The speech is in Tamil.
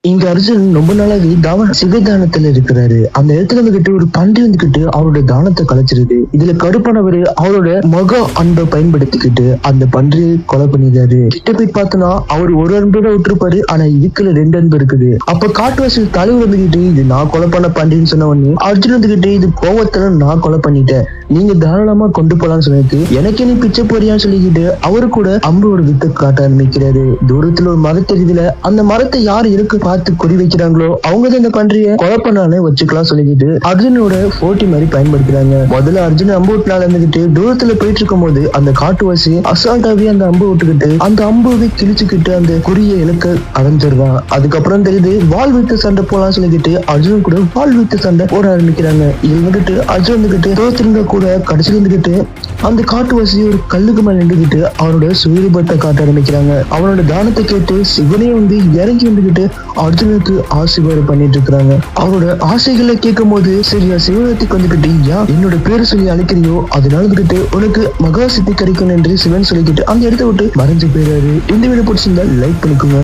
இங்க அர்ஜுன் ரொம்ப நாளாவே சிவதானத்துல இருக்கிறாரு. அந்த இடத்துல வந்துகிட்டு ஒரு பன்றி வந்துகிட்டு அவரோட தானத்தை கலைச்சிருது. இதுல கடுப்பானவரு அவரோட மக அன்பை பயன்படுத்திக்கிட்டு அந்த பன்றியை கொலை பண்ணிடுறாரு. கிட்ட போய் பார்த்தோன்னா அவர் ஒரு அன்பு தான் விட்டுருப்பாரு. ஆனா இதுக்குள்ள 2 அன்பு இருக்குது. அப்ப காட்டுவாசி தலைவர் வந்துகிட்டு இது நான் கொலை பண்ண பன்றின்னு சொன்ன உடனே அர்ஜுன் வந்துகிட்டு இது கோவத்துல நான் கொலை பண்ணிட்டேன், நீங்க தாராளமா கொண்டு போலான்னு சொல்லிட்டு எனக்கு நீ பிச்சை போறியான்னு சொல்லிக்கிட்டு அவரு கூட அம்போட வித்து காட்ட ஆரம்பிக்கிறாரு. தூரத்துல ஒரு மரத்தை இதுல அந்த மரத்தை யார் இருக்கு பார்த்து குறி வைக்கிறாங்களோ அவங்கதான் இந்த பன்றிய கொலை பண்ணாலே வச்சுக்கலாம் சொல்லிக்கிட்டு அர்ஜுனோட போட்டி மாதிரி பயன்படுத்துறாங்க. முதல்ல அர்ஜுன் அம்பு விட்டுனால இருந்துகிட்டு தூரத்துல போயிட்டு இருக்கும் போது அந்த காட்டுவாசி அசால்ட்டாவே அந்த அம்பு விட்டுக்கிட்டு அந்த அம்புவை கிழிச்சுக்கிட்டு அந்த குறிய இலக்க அடைஞ்சிருவான். அதுக்கப்புறம் தெரியுது வால் வைத்து சண்டை போலாம் சொல்லிக்கிட்டு அர்ஜுன் கூட வால் வைத்து சண்டை போட ஆரம்பிக்கிறாங்க. இது வந்துட்டு அர்ஜுன் வந்துகிட்டு தோத்திருந்தா கூட கடைசியில் இருந்துகிட்டு அந்த காட்டுவாசி ஒரு கல்லுக்கு மேல நின்றுகிட்டு அவனோட சுயரூபத்தை காட்ட ஆரம்பிக்கிறாங்க. அவனோட தானத்தை கேட்டு சிவனே வந்து இறங்கி வந்துகிட்டு அர்ஜுனுக்கு ஆசீர்வாதம் பண்ணிட்டு இருக்கிறாங்க. அவரோட ஆசைகளை கேட்கும் போது சரியா சிவனத்துக்கு வந்துகிட்டு என்னோட பேரை சொல்லி அழைக்கிறியோ அதனால வந்துகிட்டு உனக்கு மகா சித்தி கிடைக்கும் என்று சிவன் சொல்லிக்கிட்டு அந்த இடத்த விட்டு மறைஞ்சு போயிடாரு. இந்த வீடியோ பிடிச்சிருந்தா லைக் பண்ணிக்கோங்க.